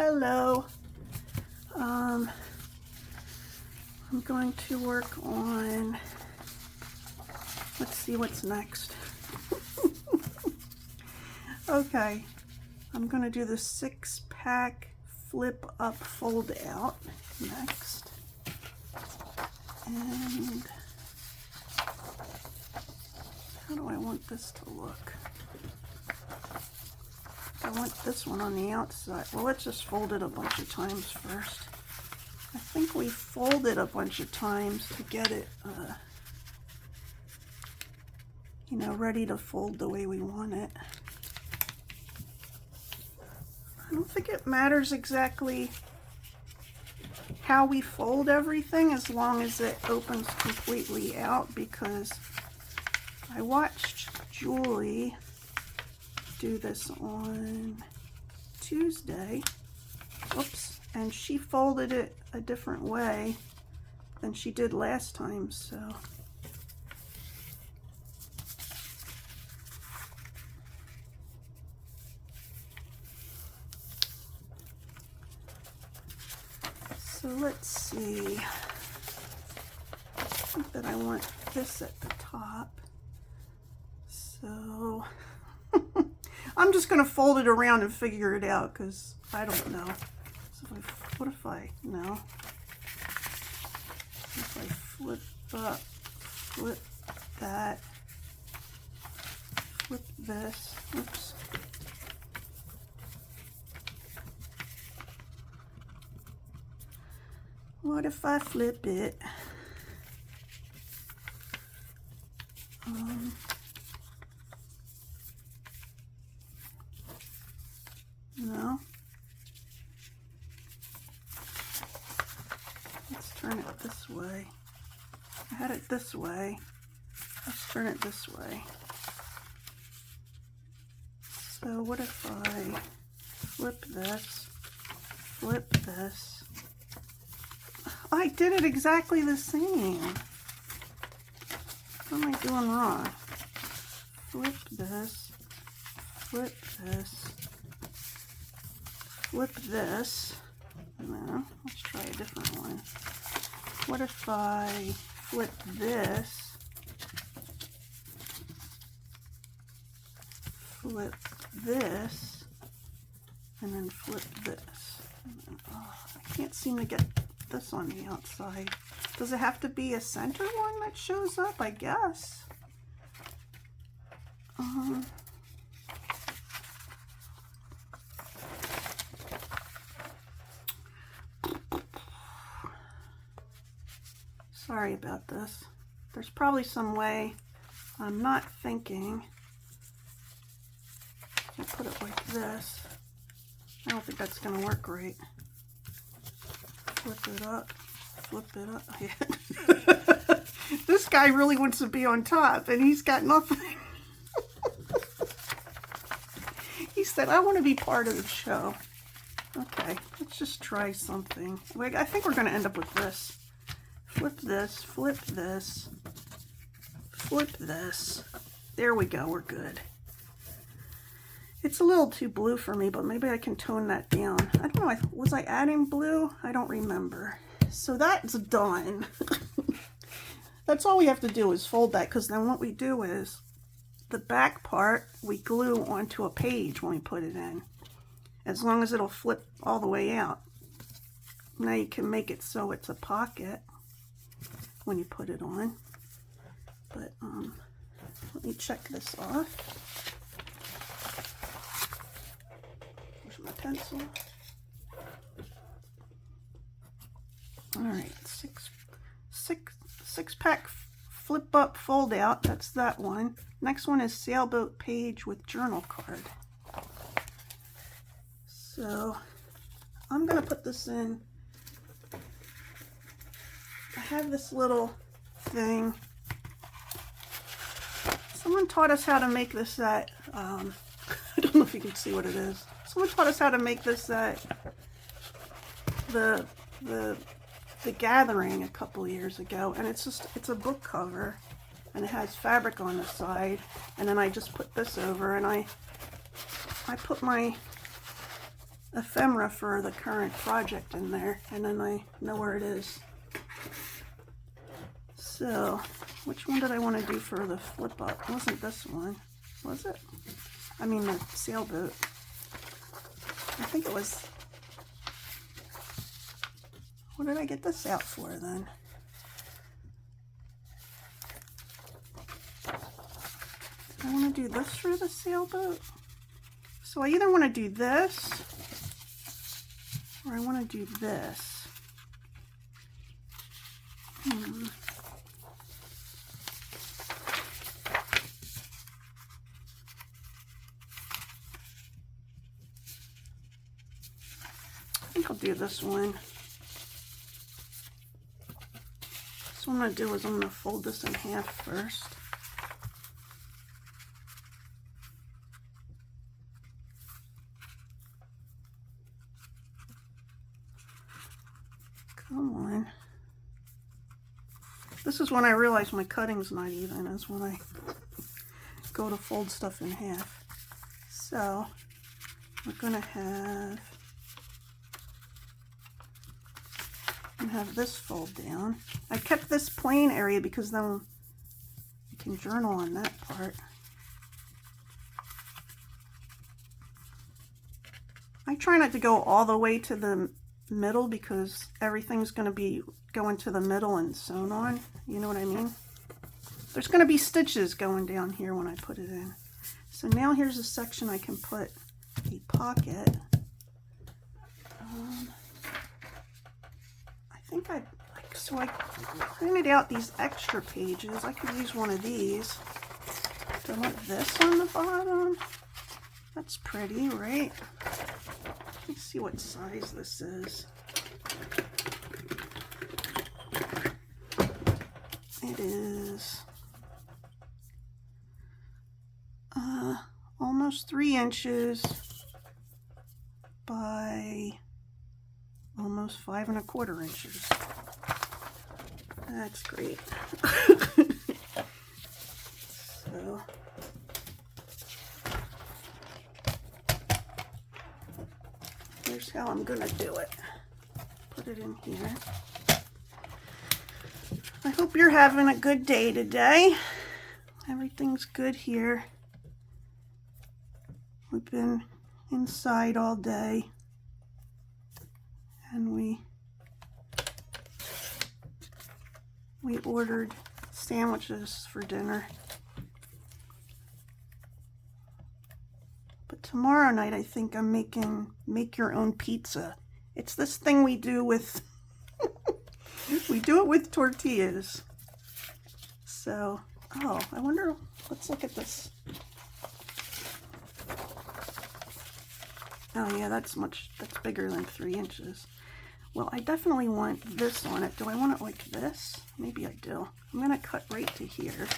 Hello. I'm going to work on, let's see what's next. Okay, I'm going to do the 6-pack flip up fold out next. And how do I want this to look? I want this one on the outside. Well, let's just fold it a bunch of times first. I think we fold it a bunch of times to get it, you know, ready to fold the way we want it. I don't think it matters exactly how we fold everything as long as it opens completely out, because I watched Julie do this on Tuesday. Oops. And she folded it a different way than she did last time, so. So let's see. I think that I want this at the top. So I'm just going to fold it around and figure it out because I don't know. So what if I, no. If I flip up, flip that, flip this, oops. What if I flip it? No. Let's turn it this way. I had it this way. Let's turn it this way. So what if I flip this, flip this? I did it exactly the same. What am I doing wrong? Flip this, flip this, flip this. No, let's try a different one. What if I flip this, flip this, and then flip this? And then, oh, I can't seem to get this on the outside. Does it have to be a center one that shows up? I guess. Sorry about this. There's probably some way I'm not thinking. I'll put it like this. I don't think that's going to work right. Flip it up. Flip it up. Yeah. This guy really wants to be on top, and he's got nothing. He said, I want to be part of the show. Okay, let's just try something. I think we're going to end up with this. Flip this, flip this, flip this. There we go, we're good. It's a little too blue for me, but maybe I can tone that down. I don't know, was I adding blue? I don't remember. So that's done. That's all we have to do is fold that, because then what we do is the back part we glue onto a page when we put it in, as long as it'll flip all the way out. Now you can make it so it's a pocket when you put it on. But let me check this off. Where's my pencil? All right, six pack flip up fold out. That's that one. Next one is sailboat page with journal card. So I'm gonna put this in. I have this little thing. Someone taught us how to make this at, I don't know if you can see what it is. Someone taught us how to make this at the gathering a couple years ago, and it's a book cover, and it has fabric on the side, and then I just put this over, and I put my ephemera for the current project in there, and then I know where it is. So, which one did I want to do for the flip up? It wasn't this one, was it? I mean the sailboat. I think it was. What did I get this out for then? I want to do this for the sailboat. So I either want to do this or I want to do this. I think I'll do this one. So what I'm going to do is I'm going to fold this in half first. Come on. This is when I realize my cutting's not even, is when I go to fold stuff in half. So we're going to have this fold down. I kept this plain area because then you can journal on that part. I try not to go all the way to the middle because everything's going to be going to the middle and sewn on. You know what I mean? There's going to be stitches going down here when I put it in. So now here's a section I can put a pocket. So I printed out these extra pages. I could use one of these. Do I want this on the bottom? That's pretty, right? Let's see what size this is. It is almost 3 inches by almost 5 1/4 inches. That's great. So here's how I'm gonna do it. Put it in here. I hope you're having a good day today. Everything's good here. We've been inside all day and we ordered sandwiches for dinner. But tomorrow night I think I'm making make your own pizza. It's this thing we do with we do it with tortillas. So, oh, I wonder, let's look at this. Oh yeah, that's bigger than 3 inches. Well, I definitely want this on it. Do I want it like this? Maybe I do. I'm going to cut right to here.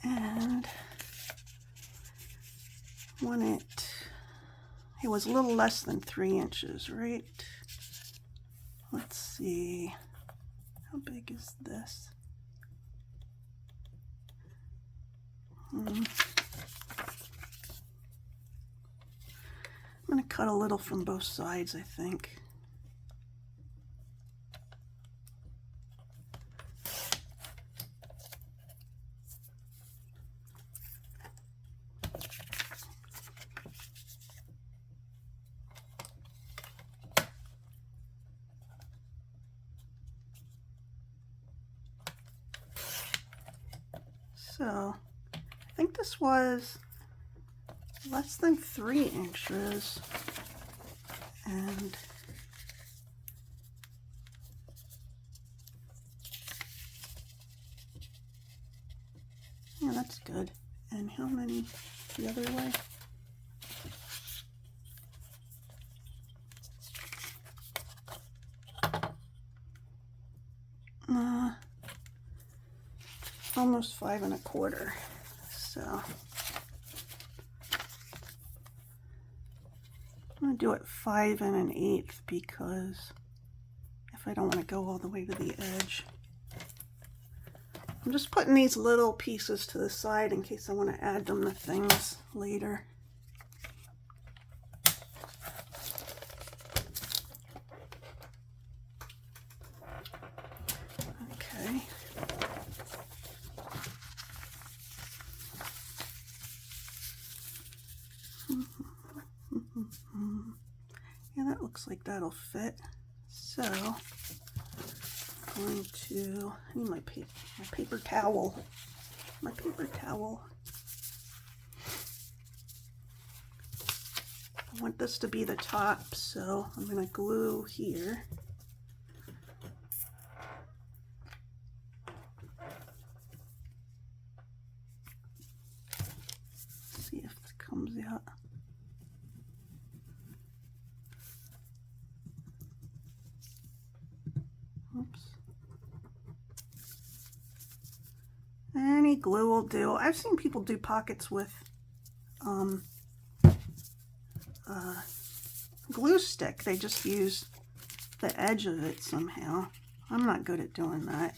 And want it was a little less than 3 inches, right? Let's see, how big is this? I'm going to cut a little from both sides, I think. So, I think this was less than 3 inches, and yeah, that's good. And how many the other way? Almost 5 1/4. So I'm going to do it 5 1/8 because if I don't want to go all the way to the edge. I'm just putting these little pieces to the side in case I want to add them to things later. Okay. Yeah, that looks like that'll fit. So I'm going to, I need my paper towel. My paper towel. I want this to be the top, so I'm going to glue here. See if it comes out. Oops. Any glue will do. I've seen people do pockets with glue stick. They just use the edge of it somehow. I'm not good at doing that.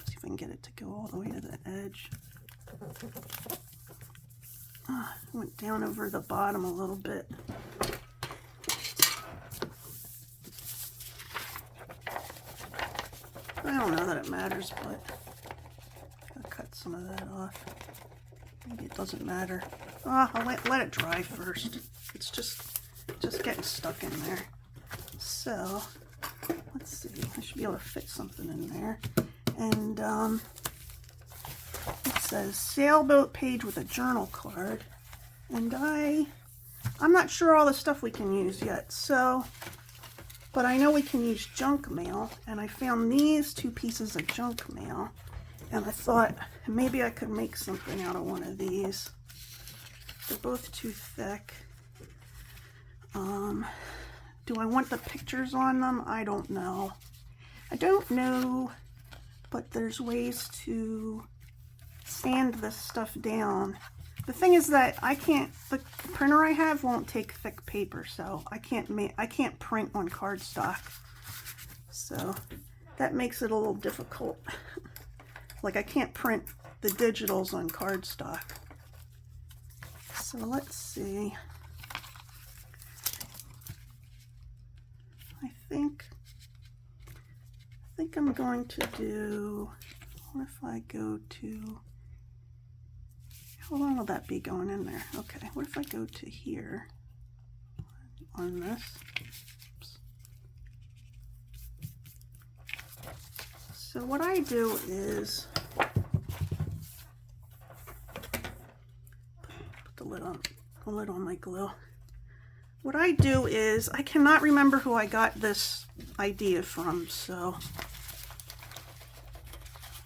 See if I can get it to go all the way to the edge. I went down over the bottom a little bit. I don't know that it matters, but I'll cut some of that off. Maybe it doesn't matter. Oh, I'll let it dry first. It's just getting stuck in there. So let's see. I should be able to fit something in there. And it says sailboat page with a journal card. And I'm not sure all the stuff we can use yet. So. But I know we can use junk mail, and I found these 2 pieces of junk mail, and I thought maybe I could make something out of one of these. They're both too thick. Do I want the pictures on them? I don't know. I don't know, but there's ways to sand this stuff down. The thing is that the printer I have won't take thick paper, so I can't print on cardstock. So that makes it a little difficult. Like I can't print the digitals on cardstock. So let's see. I think I'm going to do, what if I go to, how long will that be going in there? Okay, what if I go to here on this? Oops. So what I do is put the lid on my glue. What I do is, I cannot remember who I got this idea from, so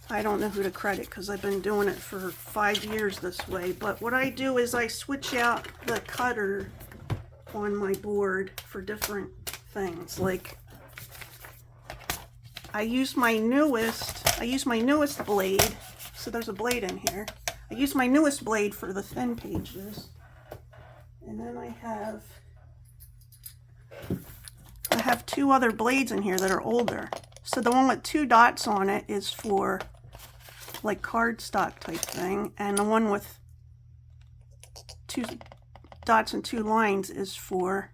I don't know who to credit because I've been doing it for 5 years this way. But what I do is I switch out the cutter on my board for different things. Like I use my newest blade. So there's a blade in here. I use my newest blade for the thin pages. And then I have 2 other blades in here that are older. So the one with 2 dots on it is for like cardstock type thing, and the one with 2 dots and 2 lines is for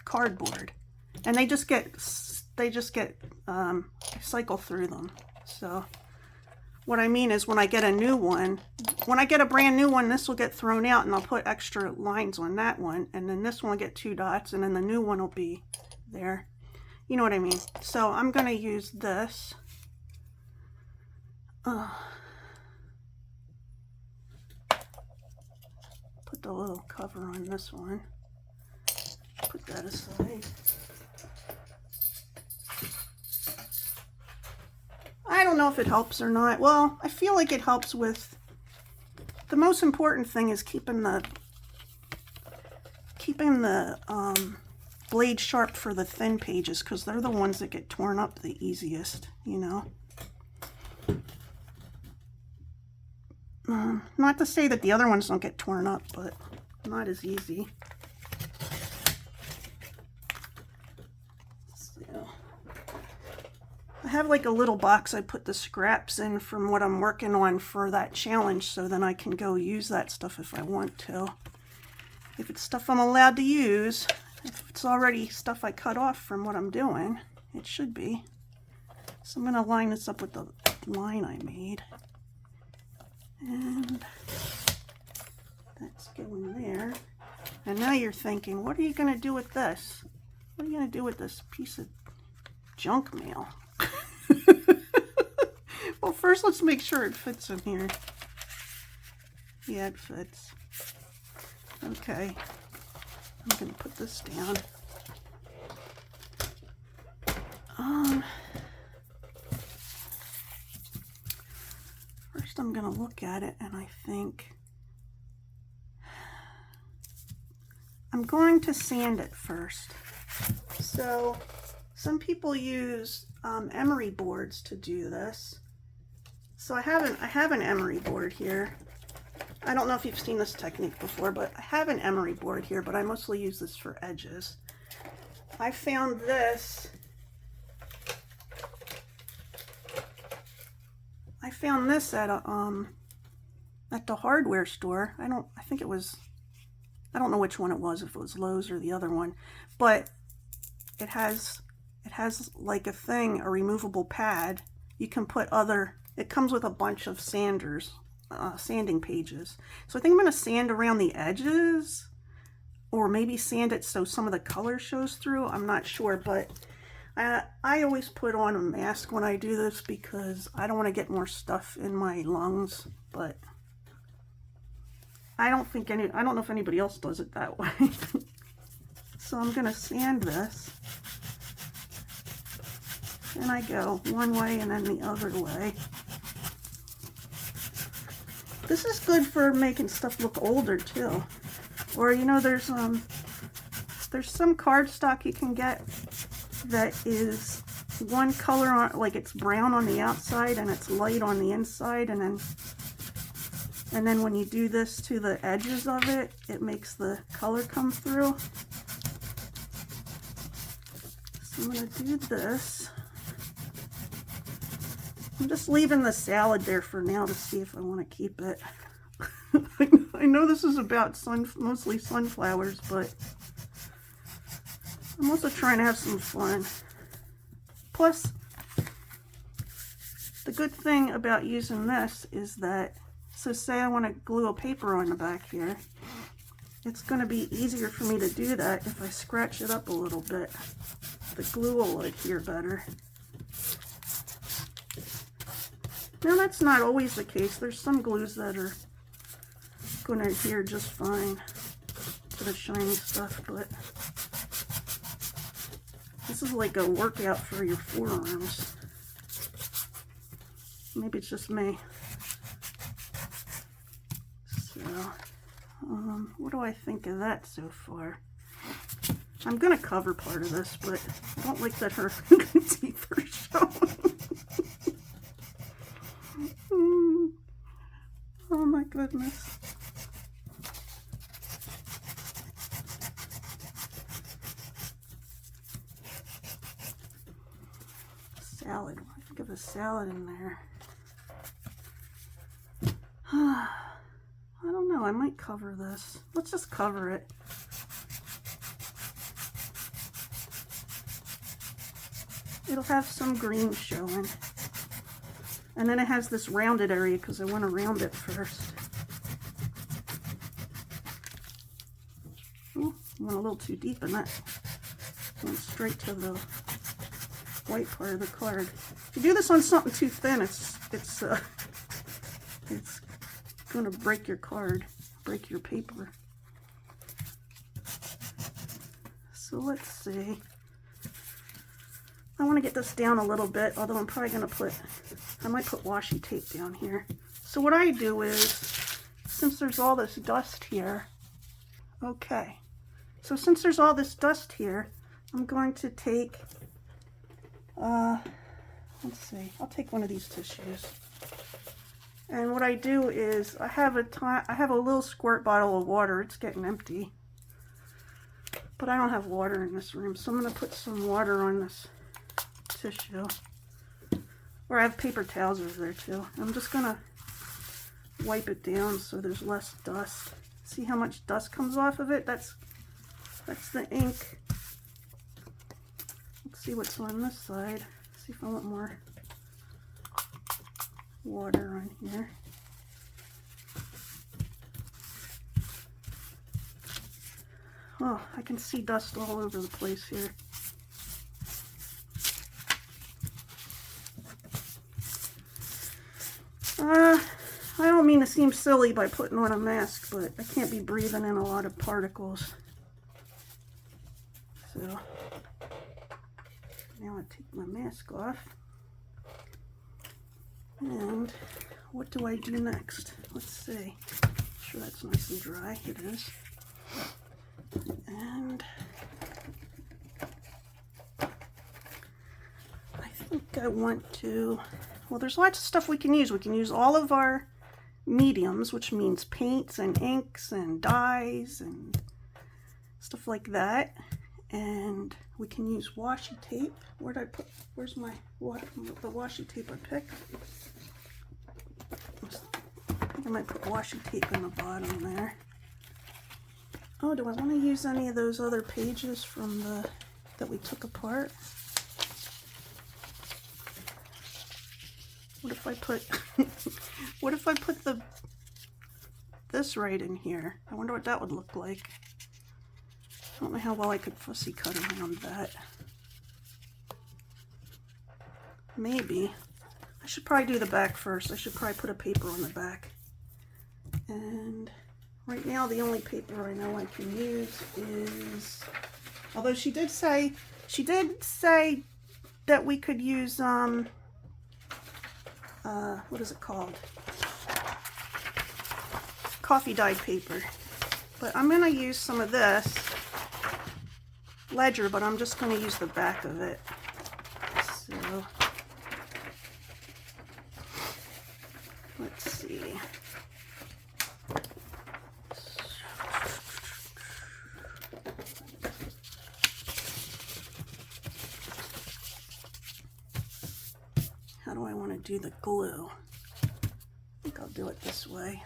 cardboard. And they just get I cycle through them. So what I mean is when I get a new one, when I get a brand new one, this will get thrown out and I'll put extra lines on that one, and then this one will get 2 dots, and then the new one will be there. You know what I mean? So I'm going to use this. Put the little cover on this one. Put that aside. I don't know if it helps or not. Well, I feel like it helps with, the most important thing is keeping the blade sharp for the thin pages, because they're the ones that get torn up the easiest, you know. Not to say that the other ones don't get torn up, but not as easy. So, I have like a little box I put the scraps in from what I'm working on for that challenge, so then I can go use that stuff if I want to. If it's stuff I'm allowed to use, if it's already stuff I cut off from what I'm doing, it should be. So I'm going to line this up with the line I made. And that's going there. And now you're thinking, what are you going to do with this? What are you going to do with this piece of junk mail? Well, first let's make sure it fits in here. Yeah, it fits. Okay. I'm going to put this down. First I'm going to look at it and I think I'm going to sand it first. So some people use emery boards to do this. So I have an emery board here. I don't know if you've seen this technique before, but I have an emery board here, but I mostly use this for edges. I found this. I found this at the hardware store. I don't know which one it was, if it was Lowe's or the other one, but it has like a thing, a removable pad. You can put it comes with a bunch of sanders, sanding pages. So I think I'm going to sand around the edges, or maybe sand it so some of the color shows through. I'm not sure, but I always put on a mask when I do this because I don't want to get more stuff in my lungs, but I don't know if anybody else does it that way. So I'm going to sand this. And I go one way and then the other way. This is good for making stuff look older too. Or, you know, there's some cardstock you can get that is one color on, like it's brown on the outside and it's light on the inside, and then when you do this to the edges of it, it makes the color come through. So I'm going to do this. I'm just leaving the salad there for now to see if I want to keep it. I know this is about mostly sunflowers, but I'm also trying to have some fun. Plus, the good thing about using this is that, so say I want to glue a paper on the back here, it's going to be easier for me to do that if I scratch it up a little bit. The glue will adhere better. Now that's not always the case. There's some glues that are going to adhere just fine to the shiny stuff, but this is like a workout for your forearms. Maybe it's just me. So, what do I think of that so far? I'm going to cover part of this, but I don't like that her teeth are showing. Oh my goodness. Salad. What do I think of a salad in there? I don't know. I might cover this. Let's just cover it. It'll have some green showing. And then it has this rounded area because I want to round it first. Ooh, went a little too deep in that. Went straight to the white part of the card. If you do this on something too thin, it's going to break your card, break your paper. So let's see. I want to get this down a little bit, although I'm probably going to I might put washi tape down here. So what I do is, since there's all this dust here, okay. So since there's all this dust here, I'm going to take, let's see, I'll take one of these tissues. And what I do is I have a little squirt bottle of water. It's getting empty. But I don't have water in this room, so I'm going to put some water on this tissue. Or I have paper towels over there too. I'm just going to wipe it down so there's less dust. See how much dust comes off of it? That's the ink. Let's see what's on this side. See if I want more water on here. Oh, I can see dust all over the place here. I don't mean to seem silly by putting on a mask, but I can't be breathing in a lot of particles. So, now I take my mask off. And what do I do next? Let's see. Make sure that's nice and dry. It is. And I think I want to, well, there's lots of stuff we can use. We can use all of our mediums, which means paints and inks and dyes and stuff like that. And we can use washi tape. Where'd I put, where's my, the washi tape I picked? I think I might put washi tape in the bottom there. Oh, do I want to use any of those other pages from that we took apart? What if I put, what if I put this right in here? I wonder what that would look like. I don't know how well I could fussy cut around that. Maybe. I should probably do the back first. I should probably put a paper on the back. And right now the only paper I know I can use is, although she did say that we could use, what is it called? Coffee dyed paper. But I'm going to use some of this ledger, but I'm just going to use the back of it. So, let's see. How do I want to do the glue? I think I'll do it this way.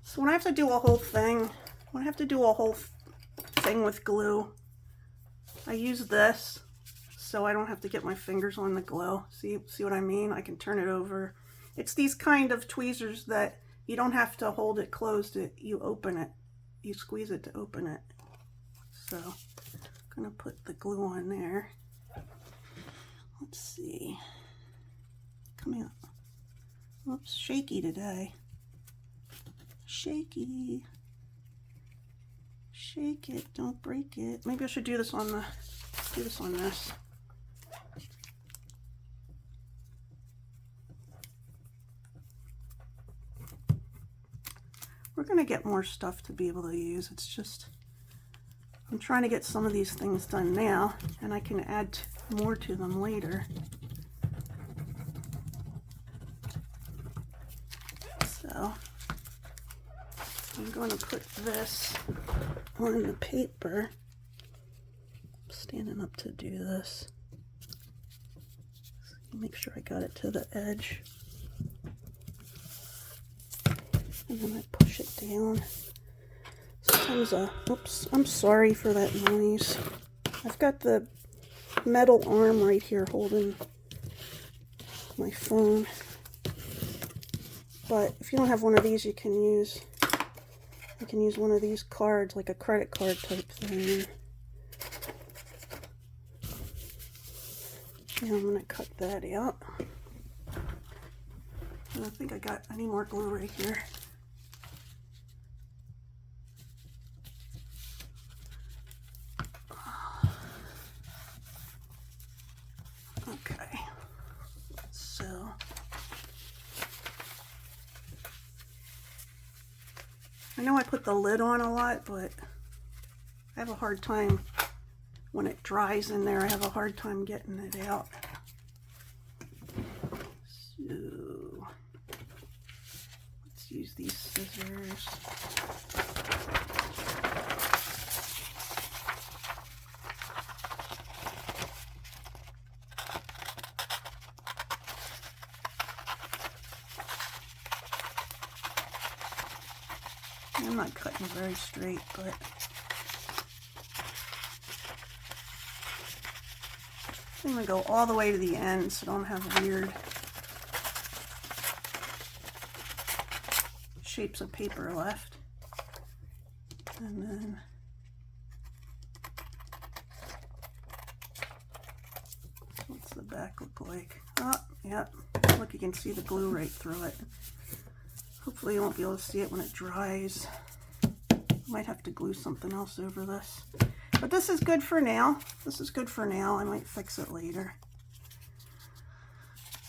So when I have to do a whole thing, with glue, I use this so I don't have to get my fingers on the glue. See what I mean? I can turn it over. It's these kind of tweezers that you don't have to hold it closed. You open it. You squeeze it to open it. So I'm going to put the glue on there. Let's see. Come here. Oops, shaky today. Shaky. Shake it, don't break it. Maybe I should do this on this. We're gonna get more stuff to be able to use. It's just, I'm trying to get some of these things done now, and I can add more to them later. So I'm going to put this on the paper. I'm standing up to do this. Make sure I got it to the edge. And then I push it down. Sometimes oops, I'm sorry for that noise. I've got the metal arm right here holding my phone. But if you don't have one of these, you can use one of these cards, like a credit card type thing. Now I'm going to cut that out. I don't think I need more glue right here. Okay, so I know I put the lid on a lot, but I have a hard time when it dries in there. I have a hard time getting it out. So scissors. I'm not cutting very straight, but I'm going to go all the way to the end so I don't have weird shapes of paper left. And then what's the back look like? Oh, yep. Look, you can see the glue right through it. Hopefully you won't be able to see it when it dries. Might have to glue something else over this. But this is good for now. This is good for now. I might fix it later.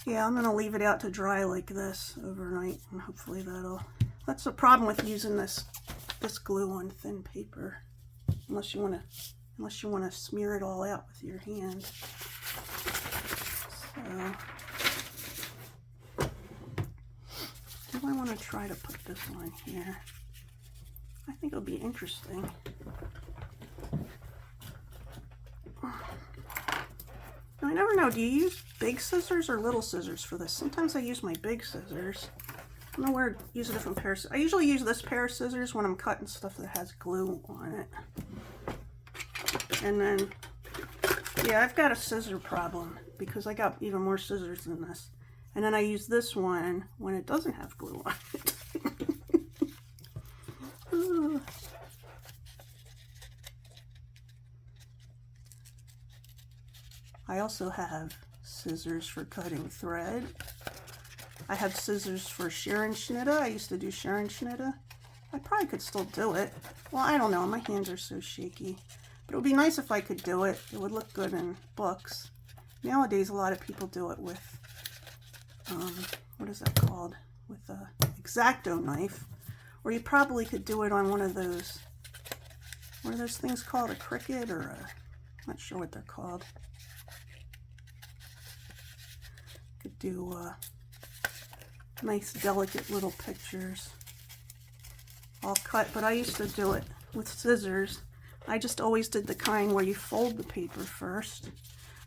Yeah, I'm going to leave it out to dry like this overnight, and hopefully that's the problem with using this glue on thin paper. Unless you want to smear it all out with your hand. So do I want to try to put this on here? I think it'll be interesting. I never know, do you use big scissors or little scissors for this? Sometimes I use my big scissors. I don't know where to use a different pair of scissors. I usually use this pair of scissors when I'm cutting stuff that has glue on it. And then, yeah, I've got a scissor problem because I got even more scissors than this. And then I use this one when it doesn't have glue on it. I also have scissors for cutting thread. I have scissors for Scherenschnitte. I used to do Scherenschnitte. I probably could still do it. Well, I don't know. My hands are so shaky. But it would be nice if I could do it. It would look good in books. Nowadays, a lot of people do it with, what is that called? With a X-Acto knife. Or you probably could do it on one of those, what are those things called? A Cricut or a, I'm not sure what they're called. Could do nice, delicate little pictures. All cut, but I used to do it with scissors. I just always did the kind where you fold the paper first.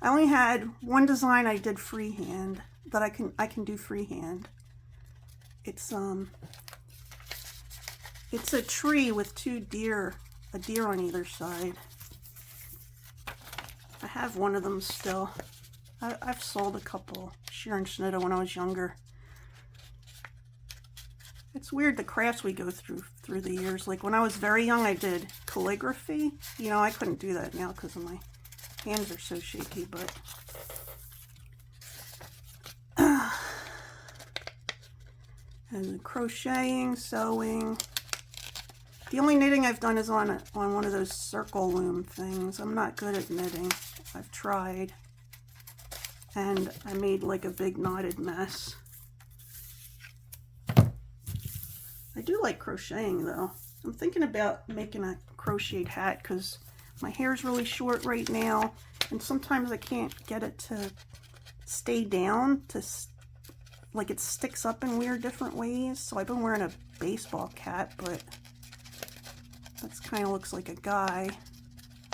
I only had one design I did freehand that I can do freehand. It's a tree with a deer on either side. I have one of them still. I've sold a couple Scherenschnitte when I was younger. It's weird the crafts we go through the years. Like when I was very young, I did calligraphy. You know, I couldn't do that now because my hands are so shaky, but and crocheting, sewing. The only knitting I've done is on one of those circle loom things. I'm not good at knitting. I've tried. And I made like a big knotted mess. I do like crocheting though. I'm thinking about making a crocheted hat because my hair is really short right now. And sometimes I can't get it to stay down, like it sticks up in weird different ways. So I've been wearing a baseball cap, but that's kind of looks like a guy.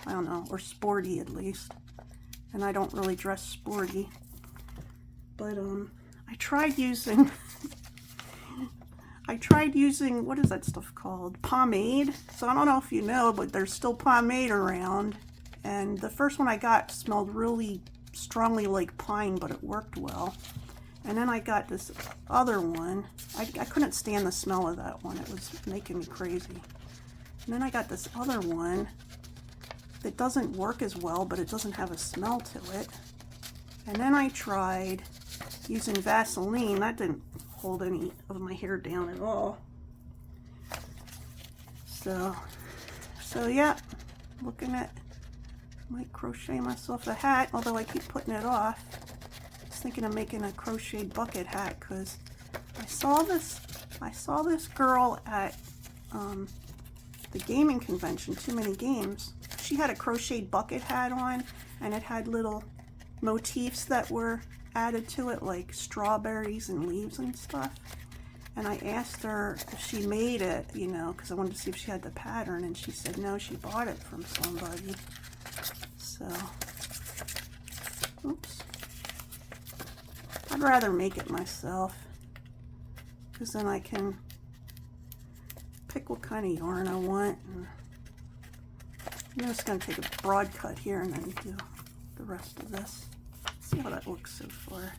I don't know, or sporty at least. And I don't really dress sporty. But I tried using what is that stuff called? Pomade. So I don't know if you know, but there's still pomade around. And the first one I got smelled really strongly like pine, but it worked well. And then I got this other one. I couldn't stand the smell of that one. It was making me crazy. And then I got this other one that doesn't work as well, but it doesn't have a smell to it. And then I tried using Vaseline. That didn't hold any of my hair down at all. So yeah, looking at, might crochet myself a hat, although I keep putting it off. I was thinking of making a crocheted bucket hat because I saw this girl at the gaming convention, Too Many Games. She had a crocheted bucket hat on, and it had little motifs that were added to it, like strawberries and leaves and stuff. And I asked her if she made it, you know, because I wanted to see if she had the pattern, and she said no, she bought it from somebody. So, oops. I'd rather make it myself, because then I can pick what kind of yarn I want. And I'm just going to take a broad cut here and then do the rest of this. See how that looks so far.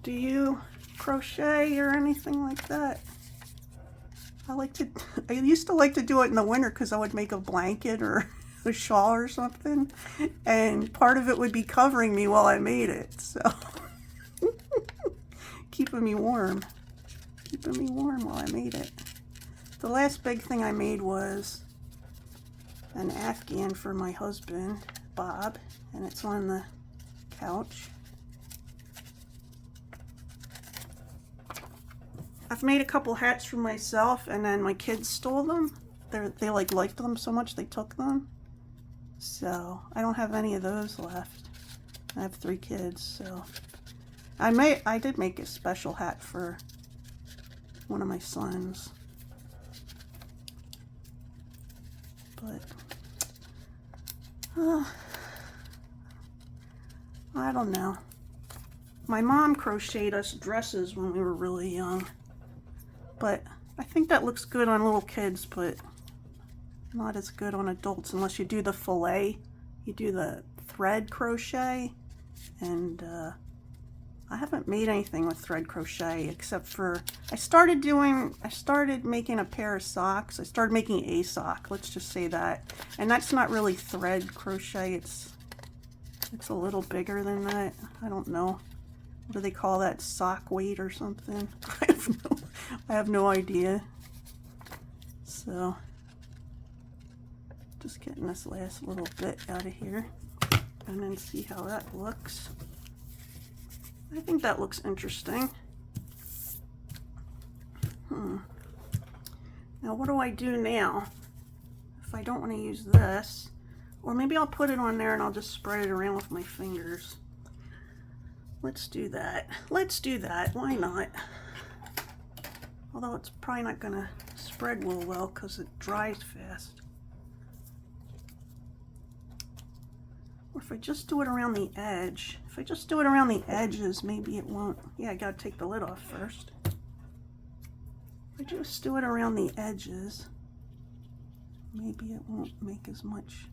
Do you crochet or anything like that? I used to like to do it in the winter because I would make a blanket or a shawl or something, and part of it would be covering me while I made it, so keeping me warm while I made it. The last big thing I made was an Afghan for my husband, Bob, and it's on the couch. I've made a couple hats for myself, and then my kids stole them. They liked them so much they took them. So I don't have any of those left. I have 3 kids, so I did make a special hat for one of my sons. But I don't know. My mom crocheted us dresses when we were really young. But I think that looks good on little kids, but not as good on adults unless you do the fillet. You do the thread crochet, and I haven't made anything with thread crochet except for I started making a pair of socks. I started making a sock, let's just say that. And that's not really thread crochet. It's a little bigger than that. I don't know. What do they call that? Sock weight or something? I have no idea. So, just getting this last little bit out of here and then see how that looks. I think that looks interesting. Now what do I do now if I don't want to use this? Or maybe I'll put it on there and I'll just spread it around with my fingers. Let's do that. Let's do that. Why not? Although it's probably not going to spread real well because it dries fast. Or if I just do it around the edge. If I just do it around the edges, maybe it won't. Yeah, I gotta take the lid off first. If I just do it around the edges, maybe it won't make as much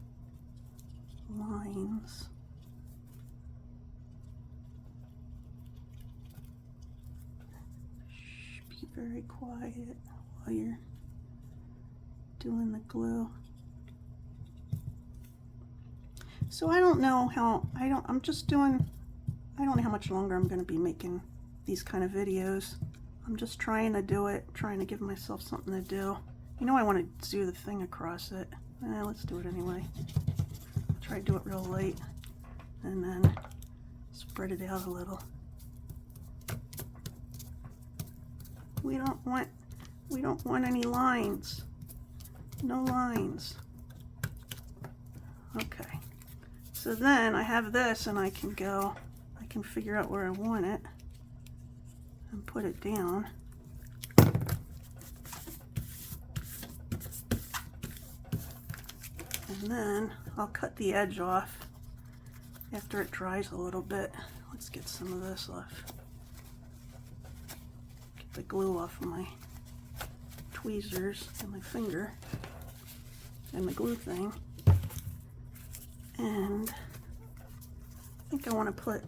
lines. Shh, be very quiet while you're doing the glue. So I don't know how, I don't know how much longer I'm going to be making these kind of videos. I'm just trying to do it, trying to give myself something to do. You know I want to do the thing across it. Let's do it anyway. Try to do it real light and then spread it out a little. We don't want any lines. No lines. Okay. So then I have this and I can figure out where I want it and put it down. And then I'll cut the edge off after it dries a little bit. Let's get some of this off. Get the glue off of my tweezers and my finger and the glue thing. And I think I want to put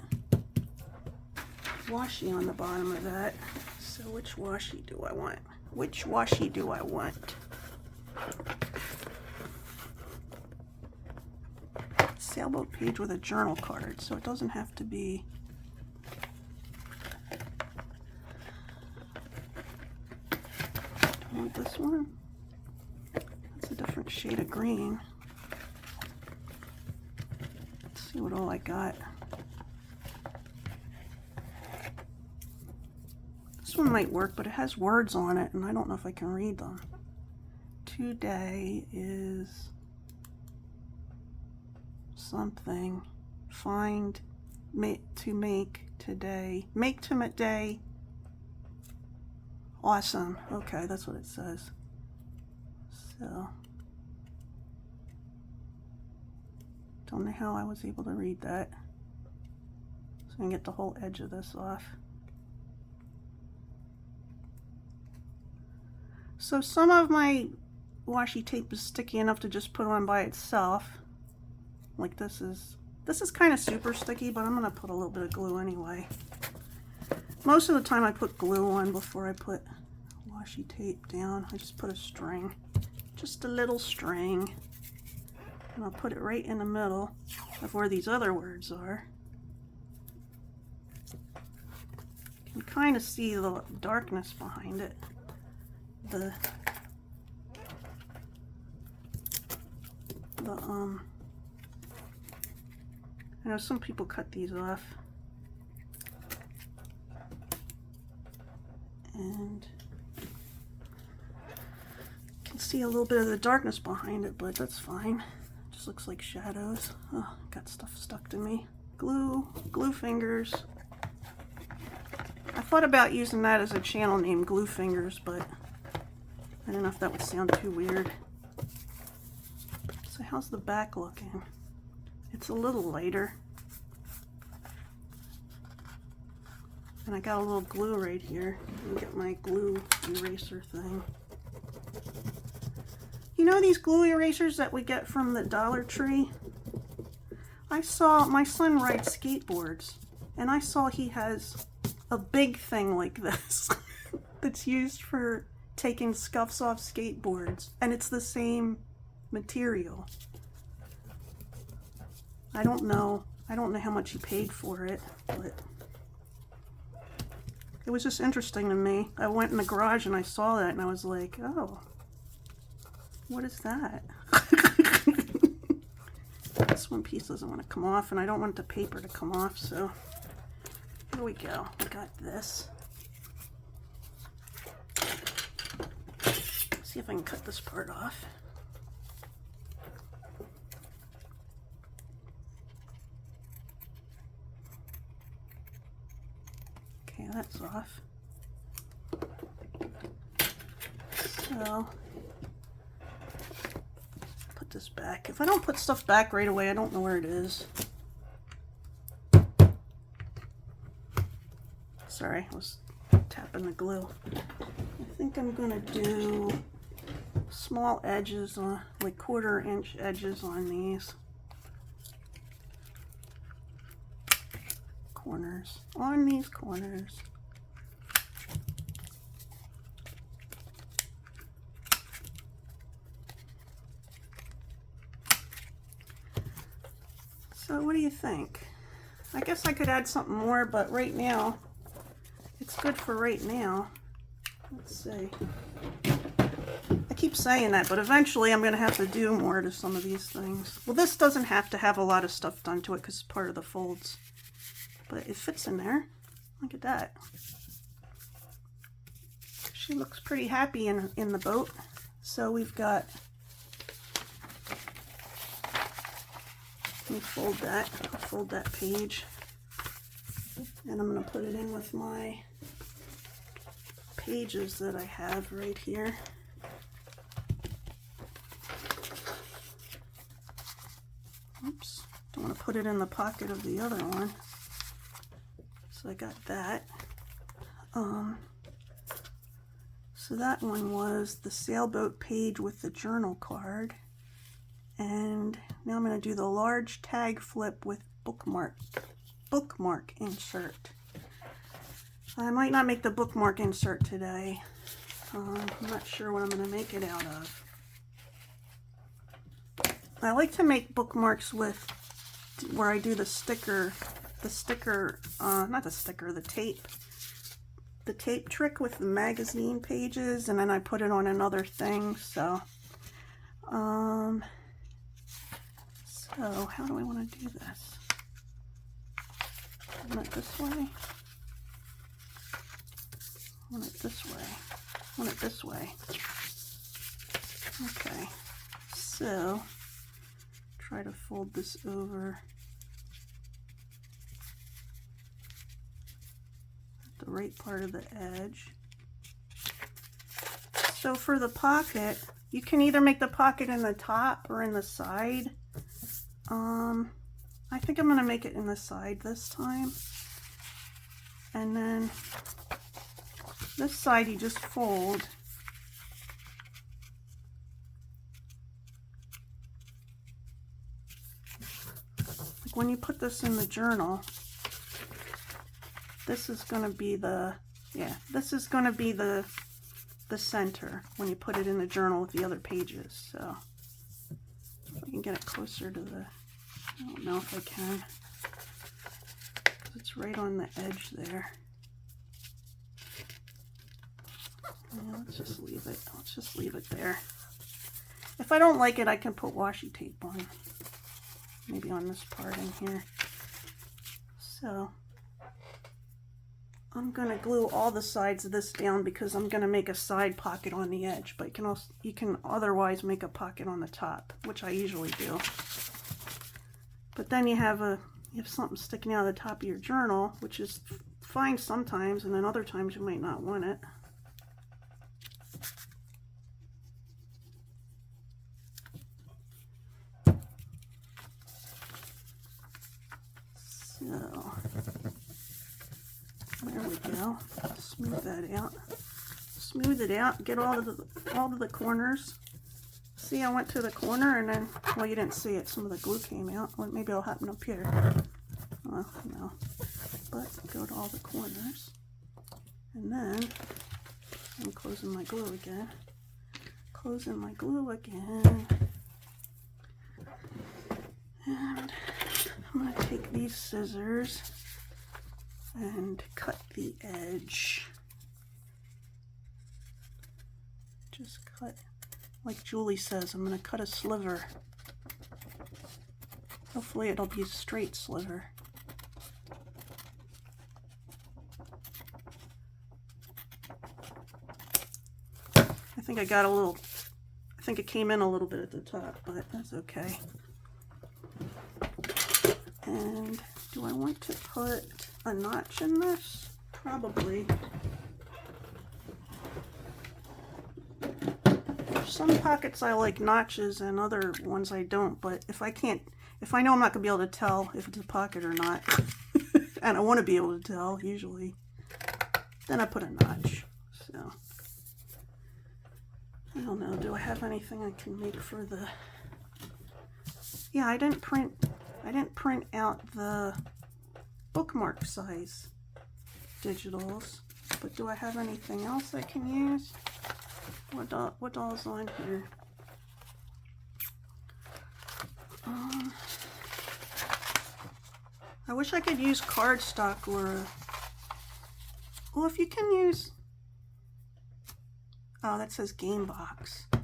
washi on the bottom of that. So which washi do I want? Which washi do I want? Sailboat page with a journal card, so it doesn't have to be. Do I want this one? It's a different shade of green. Let's see what all I got. This one might work, but it has words on it, and I don't know if I can read them. Today is something. Find, make to make today. Make to day. Awesome. Okay, that's what it says. So, don't know how I was able to read that. So I can get the whole edge of this off. So some of my washi tape is sticky enough to just put on by itself. Like this is kind of super sticky, but I'm gonna put a little bit of glue anyway. Most of the time I put glue on before I put washi tape down. I just put a string, just a little string, and I'll put it right in the middle of where these other words are. You can kind of see the darkness behind it. I know some people cut these off. And you can see a little bit of the darkness behind it, but that's fine. It just looks like shadows. Oh, got stuff stuck to me. Glue fingers. I thought about using that as a channel name, Glue Fingers, but I don't know if that would sound too weird. So how's the back looking? It's a little lighter. And I got a little glue right here. Let me get my glue eraser thing. You know these glue erasers that we get from the Dollar Tree? I saw, my son rides skateboards, and I saw he has a big thing like this that's used for taking scuffs off skateboards, and it's the same material. I don't know how much he paid for it, but it was just interesting to me. I went in the garage and I saw that and I was like, oh, what is that? This one piece doesn't want to come off, and I don't want the paper to come off, so here we go. I got this. Let's see if I can cut this part off. Okay, that's off. So, put this back. If I don't put stuff back right away, I don't know where it is. Sorry, I was tapping the glue. I think I'm gonna do small edges on, like 1/4 inch edges on these corners, on these corners. So what do you think? I guess I could add something more, but right now, it's good for right now. Let's see. I keep saying that, but eventually I'm going to have to do more to some of these things. Well, this doesn't have to have a lot of stuff done to it because it's part of the folds. But it fits in there. Look at that. She looks pretty happy in the boat. So we've got... Let me fold that. I'll fold that page. And I'm going to put it in with my pages that I have right here. Oops. Don't want to put it in the pocket of the other one. So I got that. So that one was the sailboat page with the journal card. And now I'm going to do the large tag flip with bookmark insert. I might not make the bookmark insert today. I'm not sure what I'm going to make it out of. I like to make bookmarks with where I do the tape trick with the magazine pages, and then I put it on another thing. So so how do I want to do this? I want it this way. I want it this way. I want it this way. Okay, so try to fold this over at the right part of the edge. So for the pocket, you can either make the pocket in the top or in the side. I think I'm going to make it in the side this time. And then this side you just fold. Like when you put this in the journal, this is going to be the, this is going to be the center when you put it in the journal with the other pages. So I can get it closer to the, I don't know if I can. It's right on the edge there. Yeah, let's just leave it. Let's just leave it there. If I don't like it, I can put washi tape on. Maybe on this part in here. So I'm gonna glue all the sides of this down because I'm gonna make a side pocket on the edge, but you can otherwise make a pocket on the top, which I usually do. But then you have something sticking out of the top of your journal, which is fine sometimes, and then other times you might not want it. So there we go. Smooth that out. Smooth it out. Get all of the corners. See, I went to the corner and then, well, you didn't see it. Some of the glue came out. Well, maybe it'll happen up here. Well, no. But go to all the corners. And then I'm closing my glue again. Closing my glue again. And I'm going to take these scissors and cut the edge. Just cut, like Julie says, I'm going to cut a sliver. Hopefully it'll be a straight sliver. I think I got a little, I think it came in a little bit at the top, but that's okay. And do I want to put a notch in this? Probably. Some pockets I like notches and other ones I don't, but if I know I'm not going to be able to tell if it's a pocket or not, and I want to be able to tell usually, then I put a notch. So, I don't know, do I have anything I can make for the, yeah, I didn't print out the bookmark size digitals, but do I have anything else I can use? What all's on here? I wish I could use cardstock or well, if you can use, oh, that says game box. I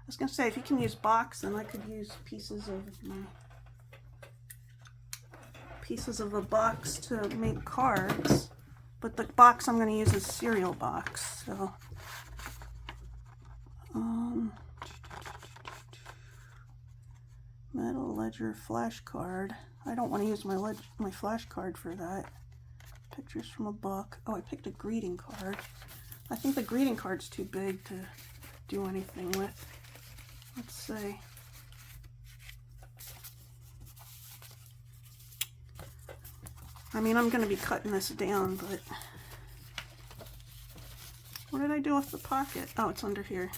was gonna say if you can use box, then I could use pieces of a box to make cards, but the box I'm going to use is cereal box. So metal ledger flashcard. I don't want to use my flashcard for that. Pictures from a book. Oh, I picked a greeting card. I think the greeting card's too big to do anything with. Let's see. I mean, I'm going to be cutting this down, but what did I do with the pocket? Oh, it's under here.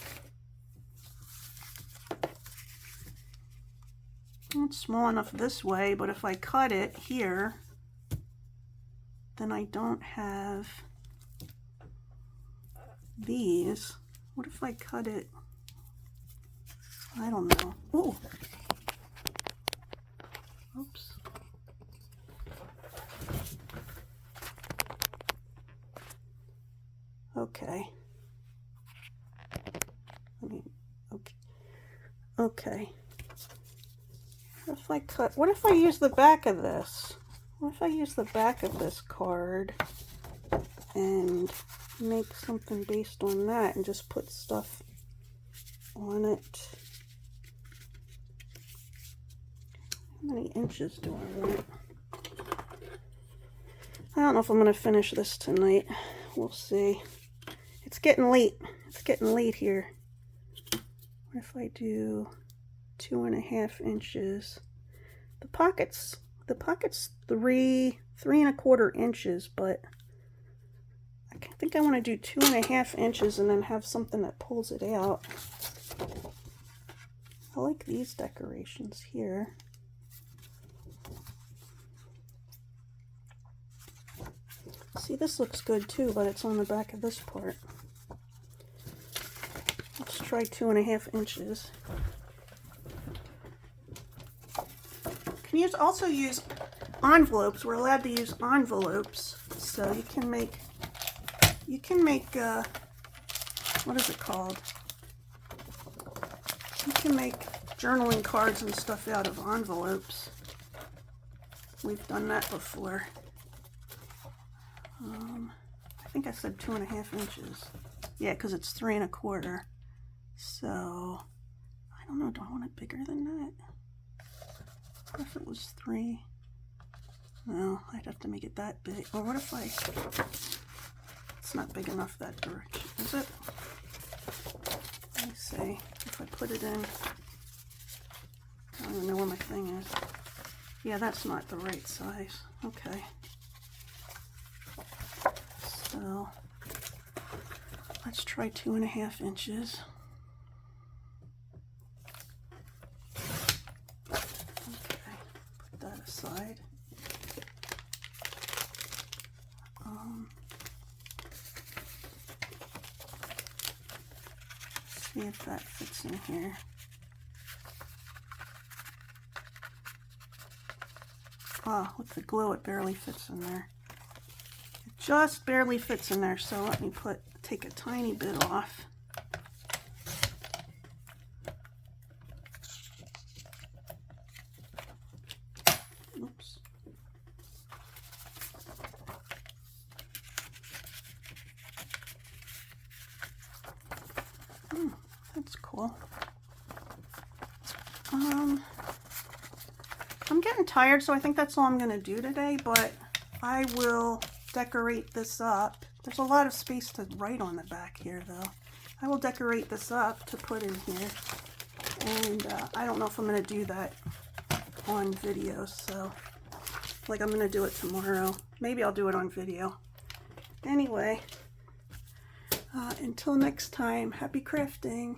It's small enough this way, but if I cut it here, then I don't have these. What if I cut it? I don't know. Oh! Oops. Okay. I mean, okay. What if I use the back of this? What if I use the back of this card and make something based on that and just put stuff on it? How many inches do I want? I don't know if I'm going to finish this tonight. We'll see. It's getting late. It's getting late here. What if I do 2.5 inches? The pocket's 3.25 inches, but I think I want to do 2.5 inches and then have something that pulls it out. I like these decorations here. See, this looks good too, but it's on the back of this part. Let's try 2.5 inches. Can you also use envelopes? We're allowed to use envelopes, so you can make what is it called? You can make journaling cards and stuff out of envelopes. We've done that before. I think I said 2.5 inches. Yeah, because it's 3.25. So, I don't know, do I want it bigger than that? What if it was 3? No, I'd have to make it that big. Or what if it's not big enough that direction, is it? Let me see, if I put it in, I don't even know where my thing is. Yeah, that's not the right size. Okay. So, let's try 2.5 inches. Okay, put that aside. See if that fits in here. Oh, with the glue it barely fits in there. It just barely fits in there, so let me take a tiny bit off. Oops. That's cool. I'm getting tired, so I think that's all I'm going to do today, but I will decorate this up. There's a lot of space to write on the back here, though. I will decorate this up to put in here, and I don't know if I'm going to do that on video, so like I'm going to do it tomorrow. Maybe I'll do it on video. Anyway, until next time, happy crafting.